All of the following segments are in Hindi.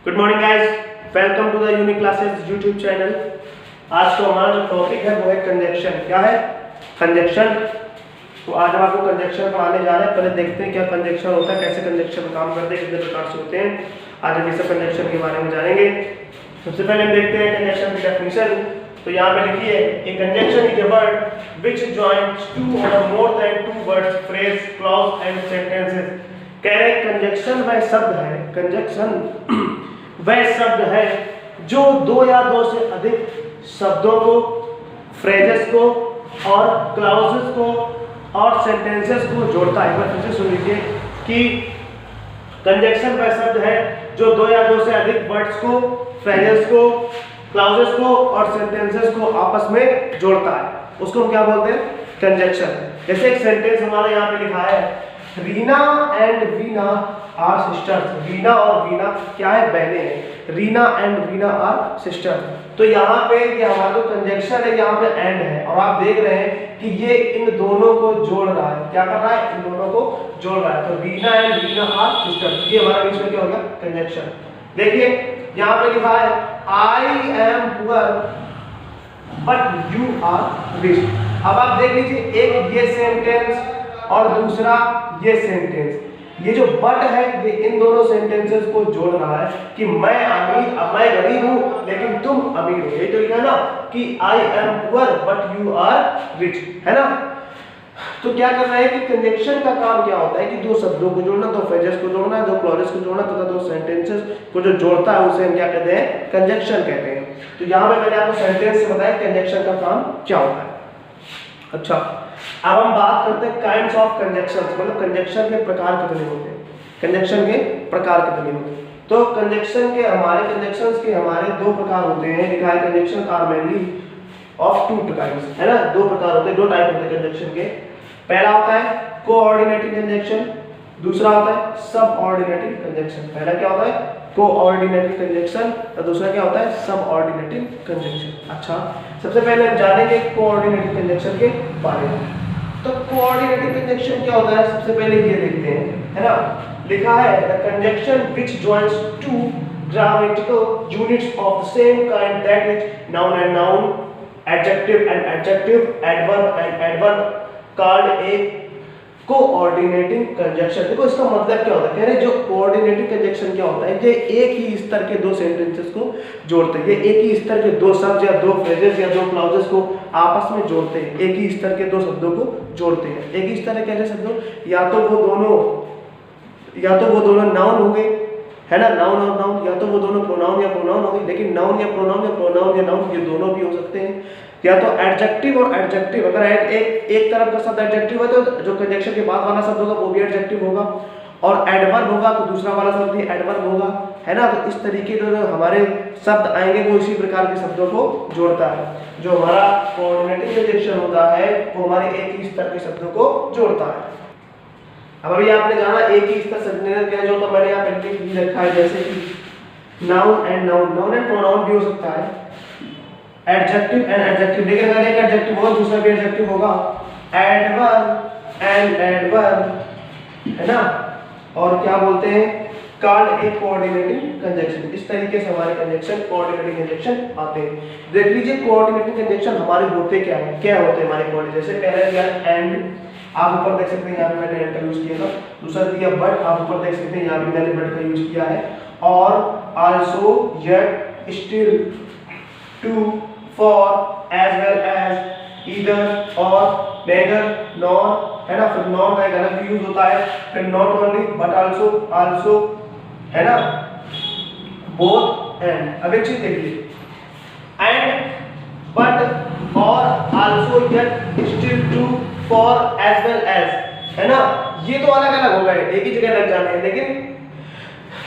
Good morning guys, welcome to the unique classes YouTube channel. आज तो हमारा जो टॉपिक है वो है कंजक्शन। क्या है? कंजक्शन। तो आज हम आपको कंजक्शन पढ़ाने जा रहे हैं। पहले देखते हैं क्या कंजक्शन होता है, कैसे कंजक्शन काम करते हैं, कितने प्रकार से होते हैं। आज हम इस कंजक्शन के बारे में जानेंगे। सबसे पहले हम देखते हैं कंजक्शन की डेफिनेशन। तो यहाँ पे लिखी है, a conjunction is a word which joins two और more than two words, phrase, clause and sentences. कह रहे कंजक्शन वह शब्द है, कंजक्शन वह शब्द है जो दो या दो से अधिक शब्दों को, फ्रेजेस को और क्लाउजेस को और सेंटेंसेस को जोड़ता है। एक बार फिर से सुन लीजिए कि कंजक्शन वह शब्द है जो दो या दो से अधिक वर्ड्स को, फ्रेजेस को, क्लाउजेस को और सेंटेंसेस को आपस में जोड़ता है। उसको हम क्या बोलते हैं? कंजक्शन। जैसे एक सेंटेंस हमारा यहाँ पे लिखा है, Reena and Veena are sisters. Reena और वीना क्या है? बहनें हैं। Reena and Veena are sisters. तो यहाँ पे ये हमारा जो कंजक्शन है, यहाँ पे एंड है और आप देख रहे हैं कि ये इन दोनों को जोड़ रहा है। क्या कर रहा है? इन दोनों को जोड़ रहा है। तो Reena and Veena are sisters, ये हमारा बीच में क्या हो गया? कंजक्शन। देखिए यहाँ पे लिखा है, I am poor but you are rich. अब आप देख लीजिए, एक ये सेंटेंस और दूसरा ये सेंटेंस। ये जो बट है ये इन दोनों सेंटेंसेस को जोड़ रहा है कि मैं गरीब हूं लेकिन तुम अमीर हो। ये तो लिखा है ना कि I am poor but you are rich, है ना। तो क्या कर रहा है कि कंजक्शन का काम क्या होता है कि दो शब्दों को जोड़ना, दो फ्रेजेस को जोड़ना, दो क्लॉजेस को जोड़ना तथा दो सेंटेंसेस को जो जोड़ता है उसे हम क्या कहते हैं? कंजक्शन कहते हैं। तो यहाँ पे मैंने आपको सेंटेंस से बताया कंजक्शन का काम क्या होता है। अच्छा, अब हम बात करते हैं काइंड्स ऑफ कंजक्शंस, मतलब कंजक्शन के प्रकार कितने होते हैं, कंजक्शन के प्रकार कितने होते हैं। तो कंजक्शन के हमारे दो प्रकार होते हैं। लिखा है conjunction are mainly of two types, है ना। दो प्रकार होते हैं, दो टाइप होते हैं कंजक्शन के। पहला होता है कोऑर्डिनेटिंग कंजक्शन, दूसरा होता है सबऑर्डिनेटिंग कंजक्शन। पहला क्या होता है? कोऑर्डिनेटिंग कंजक्शन और दूसरा क्या होता है? Subordinating conjunction. अच्छा, सबसे पहले हम जानेंगे कोऑर्डिनेटिंग कंजक्शन के बारे में। तो कोऑर्डिनेटिंग कंजक्शन क्या होता है? सबसे पहले ये देखते हैं, है ना। लिखा है the conjunction which joins two grammatical units of the same kind, that is noun and noun, adjective and adjective, adverb and adverb, called a coordinating conjunction. देखो इसका मतलब क्या होता है? कह रहे जो कोऑर्डिनेटिंग कंजक्शन क्या होता है, ये एक ही स्तर के दो सेंटेंसेस को जोड़ते हैं। ये एक ही स्तर के दो शब्द या दो फ्रेजेस या दो क्लॉजेस को आपस में जोड़ते हैं। एक ही स्तर के दो शब्दों को जोड़ते हैं। एक ही स्तर के कैसे शब्दों? या तो वो दोनों नाउन हो गए, है ना, नाउन और नाउन, या तो वो दोनों प्रोनाउन या प्रोनाउन हो गए। लेकिन नाउन या प्रोनाउन या प्रोनाउन या नाउन ये दोनों भी हो सकते हैं। या तो एडजेक्टिव और एडजेक्टिव, अगर एक तरफ का शब्द एडजेक्टिव है तो जो कंजक्शन के बाद वाला शब्द होगा वो भी एडजेक्टिव होगा, और एडवर्ब होगा तो दूसरा वाला शब्द भी एडवर्ब होगा, है ना। तो इस तरीके से जो हमारे शब्द आएंगे वो इसी प्रकार के शब्दों को जोड़ता है। जो हमारा कोऑर्डिनेटिंग कंजक्शन होता है वो हमारे एक ही स्तर के शब्दों को जोड़ता है। अब अभी आपने जाना एक ही स्तर शब्द क्या जो, तो मैंने यहाँ पे लिख रखा है, जैसे कि नाउन एंड प्रोनाउन भी हो सकता है, एडजेक्टिव एंड एडजेक्टिव। देखिए अगर एक एडजेक्टिव होगा दूसरा भी एडजेक्टिव होगा, एडवर्ब एंड एडवर्ब, है ना। और क्या बोलते हैं? Called a coordinating conjunction. इस तरीके से हमारे कंजक्शन कोऑर्डिनेटिंग कंजक्शन आते हैं। देख लीजिए कोऑर्डिनेटिंग कंजक्शन हमारे होते क्या है, क्या होते हैं हमारे कोऑर्डिनेट। जैसे पहले दिया एंड, आप ऊपर देख सकते हैं यहाँ पे मैंने एंड का यूज किया था। दूसरा दिया बट, आप ऊपर देख सकते हैं यहाँ पे मैंने बट का यूज किया है। और also, yet, still, too, for, as well as, either और, नेदर, नॉर, है ना। फिर नॉर का एक अलग यूज होता है। फिर नॉट ओनली बट आल्सो, है ना, बोथ, एंड। अब एक चीज देखिए, एंड, बट, और, also, yet, still, too, for, as well as, है ना। ये तो अलग अलग हो गए, एक ही जगह लग जाने हैं। लेकिन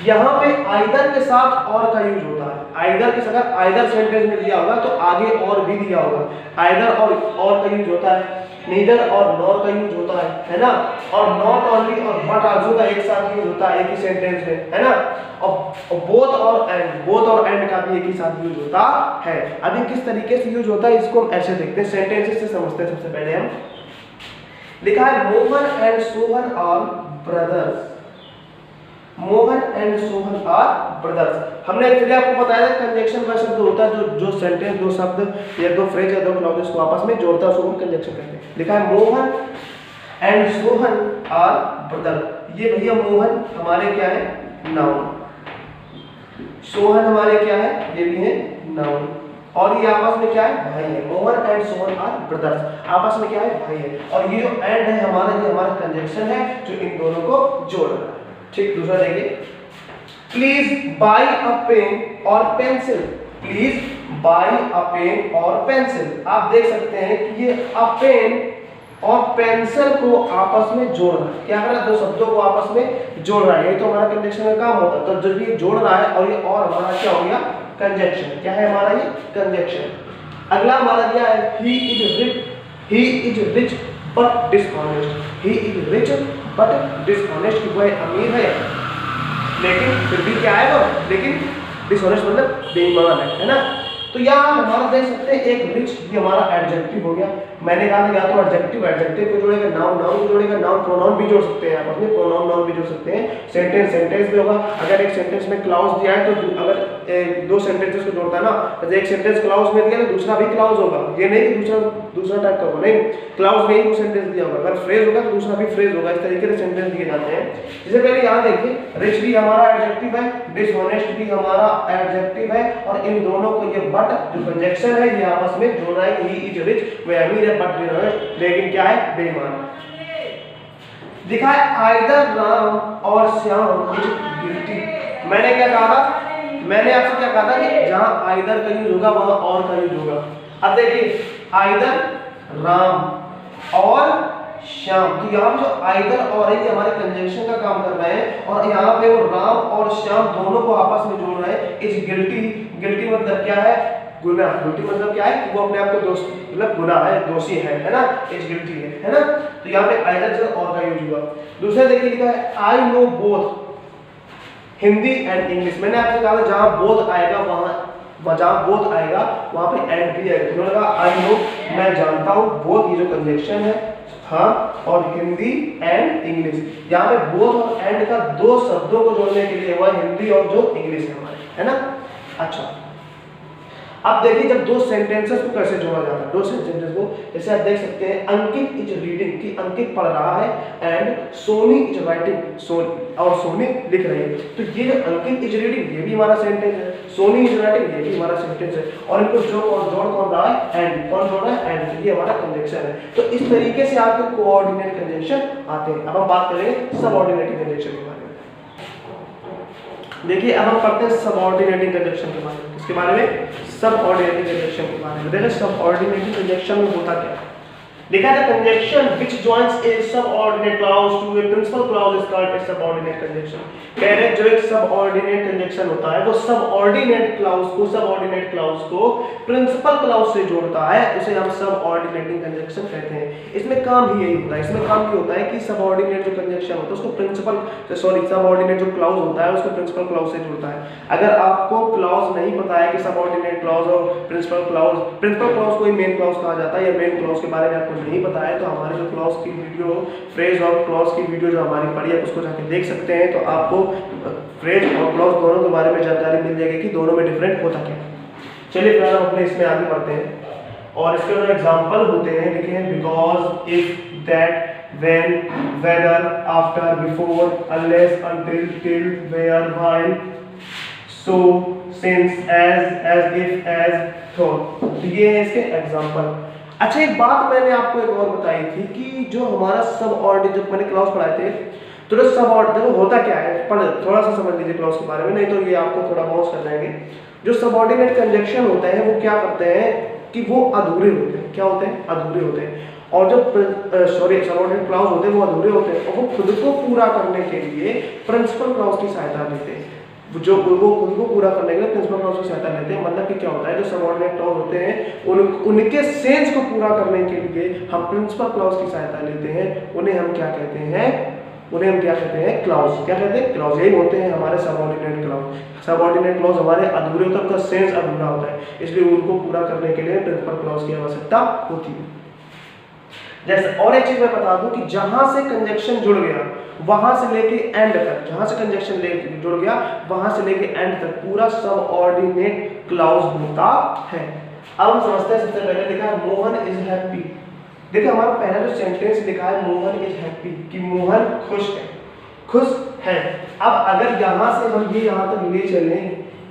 यहाँ पे आइदर के साथ और का यूज होता है। आइदर के साथ, आइदर सेंटेंस में दिया होगा तो आगे और भी दिया होगा। आइदर और का यूज होता है, नीदर और नॉर का यूज होता है ना। और नॉट ओनली और बट आल्सो का एक साथ यूज होता है एक ही सेंटेंस में, है ना। और बोथ और एंड का भी एक ही साथ यूज होता है। अभी किस तरीके से यूज होता है इसको हम ऐसे देखते हैं, सेंटेंसेस से समझते हैं। सबसे पहले हम लिखा है Mohan and Sohan are brothers. Mohan and Sohan are brothers. हमने एक्चुअली आपको बताया था कंजक्शन का शब्द होता है जो सेंटेंस, दो शब्द या दो फ्रेज या दो क्लॉजेस को आपस में जोड़ता है, उसको हम कंजक्शन कहते हैं। लिखा है Mohan and Sohan are brother. ये भैया मोहन हमारे क्या है, नाउन, सोहन हमारे क्या है, ये भी है नाउन, और ये आपस में क्या है, भाई है। Mohan and Sohan are brothers, आपस में क्या है, भाई है। और ये जो एंड है हमारा, ये हमारा कंजक्शन है जो इन दोनों को जोड़ रहा है। ठीक, दूसरा देखिए, प्लीज बाय अ पेन और pencil. Please buy a pen और पेंसिल। आप देख सकते हैं कि ये अ पेन और पेंसिल को आपस में जोड़ रहा है। क्या कर रहा है, दो शब्दों को आपस में जोड़ रहा है। ये तो हमारा कंजक्शन का काम होता है। तो जब ये जोड़ रहा है और ये और हमारा क्या हो गया, कंजक्शन। क्या है हमारा ये, कंजक्शन। अगला हमारा क्या है, he is rich but dishonest. He is rich but dishonest, वह अमीर है लेकिन फिर भी क्या है वो, लेकिन डिसऑनेस्ट मतलब बेईमान है ना। तो यहाँ हमारा देख सकते हैं एक रिच, ये हमारा एडजेक्टिव हो गया। मैंने कहा था या तो एडजेक्टिव को जोड़ेगा, नाउन को जोड़ेगा, नाउन प्रोनाउन भी जोड़ सकते हैं आप अपने, प्रोनाउन नाउन भी जोड़ सकते हैं। सेंटेंस भी होगा। अगर एक सेंटेंस में क्लाउज दिया है तो अगर दो सेंटेंसेस को जोड़ता है ना, तो एक सेंटेंस क्लाउज में दिया तो दूसरा भी क्लाउज होगा। ये नहीं कि दूसरा टाइप का होगा, नहीं, क्लाउज में ही वो सेंटेंस दिया होगा। अगर फ्रेज होगा तो दूसरा भी फ्रेज होगा। इस तरीके से सेंटेंस दिए जाते हैं। जैसे पहले यहाँ देखिए, रिच भी हमारा एडजेक्टिव है, डिसऑनेस्ट भी हमारा एडजेक्टिव है, और इन दोनों को ये बट जो कंजक्शन है ये आपस में जोड़ रहा है। ही इज रिच, वह अमीर है, बट डिसऑनेस्ट, लेकिन क्या है, बेईमान। दिखा है आइदर राम और श्याम इज गिल्टी। मैंने क्या कहा था, मैंने आपसे क्या कहा था कि जहां आइदर का यूज होगा वहां और का यूज होगा। अब देखिए, आइदर राम और श्याम, तो यहाँ पे जो आइदर और है ये हमारे कंजक्शन का काम कर रहे हैं, और यहाँ पे वो राम और श्याम दोनों को आपस में जोड़ रहे हैं। इज गिल्टी, गिल्टी मतलब क्या है, गुनाह। गिल्टी मतलब क्या है, वो अपने आप को दोषी, मतलब गुनाह है, दोषी है ना, इज गिल्टी है ना। तो यहाँ पे आइदर से और का यूज हुआ। दूसरा देखिए लिखा है I know both Hindi and English. मैंने आपसे कहा था जहां बोथ आएगा जहां बोथ आएगा वहां पे एंड भी आएगा। उन्होंने कहा आई नो, मैं जानता हूं, बोथ ये जो कंजक्शन है, हाँ, और हिंदी एंड इंग्लिश। यहाँ पे बोथ और एंड का दो शब्दों को जोड़ने के लिए हुआ, हिंदी और जो इंग्लिश है हमारे, है ना। अच्छा, अब देखिए जब दो सेंटेंसेस को कैसे जोड़ा जाता है, दो सेंटेंसेस को, जैसे आप देख सकते हैं अंकित इज रीडिंग, कि अंकित पढ़ रहा है, एंड सोनी इज राइटिंग, और सोनी लिख रही है। तो ये जो अंकित इज रीडिंग ये भी हमारा सेंटेंस है, सोनी इज राइटिंग ये भी हमारा सेंटेंस है, और इनको जोड़ कौन रहा है, एंड। कौन जोड़ रहा है, एंड। ये हमारा कंजक्शन है। तो इस तरीके से आपके कोऑर्डिनेट कंजक्शन आते हैं। अब हम बात करेंगे सबऑर्डिनेटिंग कंजक्शन के बारे में। देखिए अब हम पढ़ते हैं सबऑर्डिनेटिंग कंजक्शन के बारे में। किसके बारे में, सबऑर्डिनेटिंग कंजक्शन के बारे में। देखिए सबऑर्डिनेटिंग कंजक्शन में होता क्या है, देखा था conjunction which joins a subordinate clause to a principal clause is called a subordinate conjunction। कह रहे जो एक सबऑर्डिनेट कंजक्शन होता है वो सबऑर्डिनेट क्लाउज को प्रिंसिपल क्लाउज से जोड़ता है, उसे हम सबऑर्डिनेटिंग कंजक्शन कहते हैं। इसमें काम भी यही होता है, इसमें काम ये होता है कि सबऑर्डिनेट जो कंजक्शन होता है उसको सबऑर्डिनेट जो क्लाउज होता है उसको प्रिंसिपल क्लाउज से जोड़ता है। अगर आपको क्लाउज नहीं पता है कि सबऑर्डिनेट क्लाउज और प्रिंसिपल क्लाउज को ही मेन क्लाउज कहा जाता है, या मेन क्लाउज के बारे में आपको नहीं पता है, तो हमारे जो क्लॉज की वीडियो, फ्रेज और क्लॉज की वीडियो जो हमारी पड़ी है उसको जाके देख सकते हैं। तो आपको फ्रेज और क्लॉज दोनों के बारे में जानकारी मिल जाएगी कि दोनों में डिफरेंट होता क्या है। चलिए फिर हम अपने इसमें आगे बढ़ते हैं, और इसके जो एग्जांपल होते हैं लिखे हैं because, if, that, when, whether, after, before, unless, until, till, where, while, so, since, as if, as, though. तो ये है इसके एग्जांपल। अच्छा, एक बात मैंने आपको एक और बताई थी कि जो हमारा सबऑर्डिनेट, जब मैंने क्लॉज पढ़ाए थे, तो जो सबऑर्डिनेट होता क्या है, थोड़ा सा समझ लीजिए क्लॉज के बारे में, नहीं तो ये आपको थोड़ा बाउंस कर जाएंगे। जो सबऑर्डिनेट कंजक्शन होते हैं वो क्या करते हैं कि वो अधूरे होते हैं। क्या होते हैं, अधूरे होते हैं। और जो सबऑर्डिनेट क्लॉज होते हैं वो अधूरे होते हैं, और वो खुद को पूरा करने के लिए प्रिंसिपल क्लॉज की सहायता लेते हैं। जो वो खुद को पूरा करने के लिए प्रिंसिपल क्लॉज की सहायता लेते हैं। मतलब कि क्या होता है, जो सबऑर्डिनेट क्लॉज होते हैं उनके सेंस को पूरा करने के लिए हम प्रिंसिपल क्लॉज की सहायता लेते हैं। उन्हें हम क्या कहते हैं, क्लॉज। क्या कहते हैं, क्लॉज। यही होते हैं हमारे सबऑर्डिनेट क्लॉज। सबऑर्डिनेट क्लॉज हमारे अधूरे होते हैं, उनका सेंस अधूरा होता है, इसलिए उनको पूरा करने के लिए प्रिंसिपल क्लॉज की आवश्यकता होती है। जैसे और एक चीज मैं बता दूं कि जहां से कंजक्शन जुड़ गया वहां से लेके एंड तक, जहां से कंजक्शन जुड़ गया वहां से लेके एंड तक पूरा सबऑर्डिनेट क्लॉज होता है। अब हम समझते हैं, सबसे पहले लिखा है मोहन इज हैप्पी। देखिए हमारा पहला जो सेंटेंस लिखा है मोहन इज हैप्पी, कि मोहन खुश है, खुश है। अब अगर यहाँ से हम ये यहाँ तक ले चले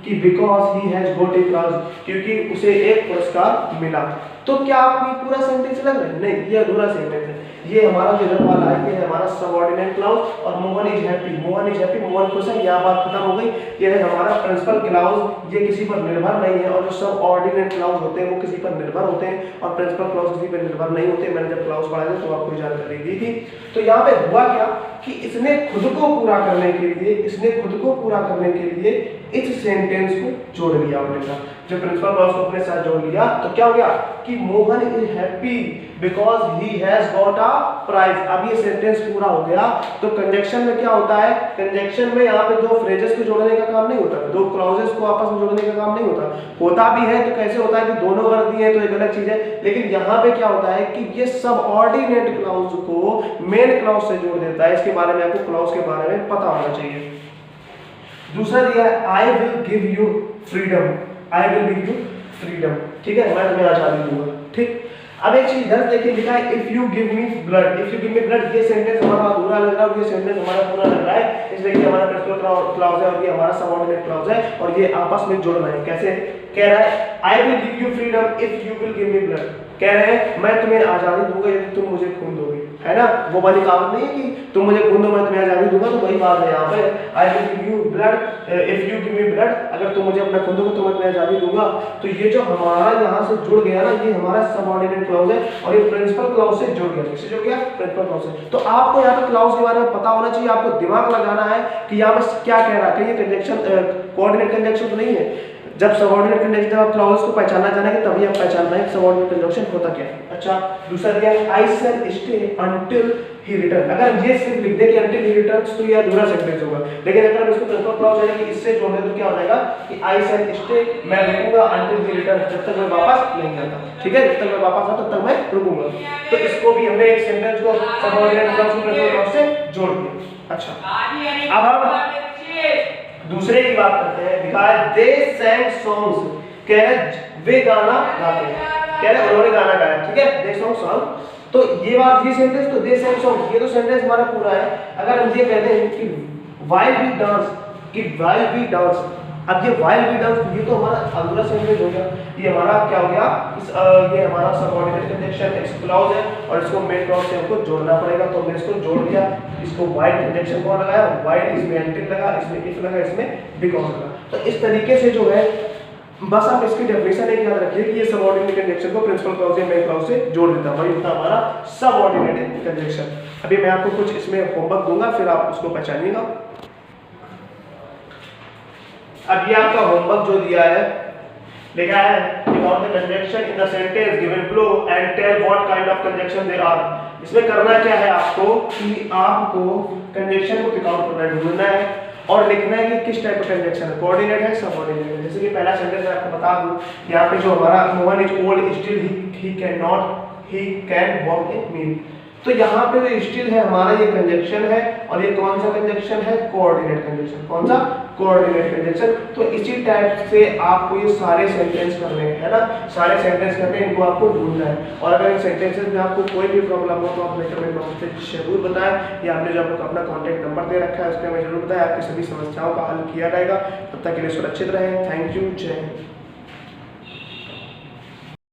कि because he has got a prize, क्योंकि उसे एक पुरस्कार मिला, तो क्या आपको ये पूरा सेंटेंस लग रहा है? नहीं, ये अधूरा सेंटेंस है। ये हमारा जो इधर वाला है ये है हमारा सबऑर्डिनेट क्लॉज, और Mohan is happy, Mohan is happy, Mohan खुश है, यह बात खत्म हो गई। ये है हमारा प्रिंसिपल क्लॉज, ये किसी पर निर्भर नहीं है, और जो सबऑर्डिनेट क्लॉज होते हैं वो किसी पर निर्भर होते हैं, और प्रिंसिपल क्लॉज किसी पर निर्भर नहीं होते। मैंने जब क्लॉज पढ़ा था तो आपको जानकारी दी थी। तो यहाँ पे हुआ क्या कि इसने खुद को पूरा करने के लिए, इसने खुद को पूरा करने के लिए इस सेंटेंस को जोड़ लिया अपने साथ, जो प्रिंसिपल क्लॉज को अपने साथ जोड़ लिया, तो क्या हो गया कि Mohan is happy because he has got a prize. अब ये सेंटेंस पूरा हो गया। तो कंजक्शन में क्या होता है, कंजक्शन में यहाँ पे दो फ्रेजेस को जोड़ने का काम नहीं होता, दो क्लॉजेस को आपस में जोड़ने का काम नहीं होता, होता भी है तो कैसे होता है कि दोनों वर्ग दिए तो एक अलग चीज है, लेकिन यहाँ पे क्या होता है कि ये सबऑर्डिनेट क्लॉज को मेन क्लॉज से जोड़ देता है। इसके बारे में आपको क्लॉज के बारे में पता होना चाहिए। दूसरा दिया है I will give you freedom, I will give you freedom, ठीक है, मैं तुम्हें आजादी दूंगा। ठीक, अब एक चीज इधर देखिए लिखा है if you give me blood, if you give me blood, ये सेंटेंस हमारा अधूरा लग रहा है और ये सेंटेंस हमारा पूरा लग रहा है, इसलिए ये हमारा प्रिंसिपल क्लॉज है और ये हमारा सबऑर्डिनेट क्लॉज है, और ये आपस में जुड़ रहे हैं। कैसे कह रहा है I will give you freedom if you will give me blood, कह रहे हैं मैं तुम्हें आजादी दूंगा यदि तुम मुझे खून दोगे, है ना, वो वाली कहावत नहीं है कि तुम मुझे खून दो मैं तुम्हें आजादी दूंगा, तो वही बात है यहाँ पे I will give you blood if you give me blood, अगर तुम मुझे अपना खून दोगे तो मैं तुम्हें आजादी दूंगा। तो ये जो हमारा यहाँ से जुड़ गया ना, ये हमारा सबऑर्डिनेट क्लॉज है, और ये प्रिंसिपल क्लॉज से जुड़ गया। किससे जुड़ गया? प्रिंसिपल क्लॉज से। तो आपको यहाँ पे क्लॉज के बारे में पता होना चाहिए, आपको दिमाग लगाना है कि यहाँ पे क्या कह रहा है, कि ये कंजक्शन कोऑर्डिनेट कंजक्शन तो नहीं है। जब सबऑर्डिनेट कंजक्शन, जब आप क्लॉज को पहचानना जानेंगे तभी आप पहचान पाएंगे सबऑर्डिनेट कंजक्शन होता क्या है। अच्छा, दूसरा दिया I shall stay until he return. अगर ये सिर्फ लिख दे कि अंटिल ही रिटर्न्स तो ये अधूरा सेंटेंस होगा, लेकिन अगर हम इसको प्रिंसिपल क्लॉज है कि इससे जोड़ दें तो क्या हो जाएगा कि आई शैल स्टे, मैं रुकूंगा अंटिल ही रिटर्न, जब तक मैं वापस नहीं आता, ठीक है, जब तक मैं वापस आता तब तक मैं रुकूंगा। तो इसको भी हमने एक सेंटेंस को सबऑर्डिनेट क्लॉज को प्रिंसिपल क्लॉज से जोड़ दिया। अच्छा, अब हम दूसरे की बात करते हैं। दिखा है दे सैंग सॉन्ग्स, कह रहे वे गाना गाते हैं, कह रहे उन्होंने गाना गाया, ठीक है, दे सॉन्ग सॉन्ग। तो ये बात, ये सेंटेंस तो दे सैंग सॉन्ग्स, ये तो सेंटेंस हमारा पूरा है। अगर हम ये कहते हैं कि व्हाइल वी डांस, कि व्हाइल वी डांस, अब ये व्हाइल वी डांस ये तो हमारा अधूरा सेंटेंस हो गया, ये हमारा क्या हो गया, ये हमारा सबऑर्डिनेट कंजक्शन एक्स क्लॉज है और इसको मेन क्लॉज से हमको जोड़ना पड़ेगा, तो हमने इसको जोड़ दिया। इसको व्हाइल कंजक्शन कौन लगाया, व्हाइल, इसमें एंटिल लगा, इसमें इफ लगा, इसमें बिकॉज लगा। तो इस तरीके से जो है, बस आप इसकी डेफिनेशन एक याद रखिए कि ये सबऑर्डिनेट कंजक्शन को प्रिंसिपल क्लॉज या मेन क्लॉज से जोड़ देता है, वही होता है हमारा सबऑर्डिनेट कंजक्शन। अभी मैं आपको कुछ इसमें होमवर्क दूंगा, फिर आप उसको पहचानिएगा। अब ये आपका होमवर्क जो दिया है, लिखा है about the conjunction in the sentence given below and tell what kind of conjunction they are। इसमें करना क्या है आपको कि आपको कंजक्शन को पिक आउट करना है, ढूंढना है और लिखना है कि किस टाइप का कंजक्शन है, कोऑर्डिनेट है, सबऑर्डिनेट है। जैसे कि पहला सेंटेंस मैं आपको बता दूं, यहाँ पे जो हमारा Mohan is old still he can walk in mile, तो यहाँ पे जो स्टिल है हमारा ये कंजक्शन है, और ये कौन सा कंजक्शन है, कोऑर्डिनेट कंजक्शन। कौन सा? Coordinate conjunction. तो इसी टाइप से आपको ये सारे सेंटेंस करने हैं, है ना, सारे सेंटेंस करके इनको आपको ढूंढना है। और अगर इन सेंटेंसेस में आपको कोई भी प्रॉब्लम हो तो आप हमें कमेंट बॉक्स में जरूर बताएं, या हमने जो आपको अपना कॉन्टैक्ट नंबर दे रखा है उस पर हमें जरूर बताएं, आपकी सभी समस्याओं का हल किया जाएगा। तब तक के लिए सुरक्षित रहें। थैंक यू, जय हिंद।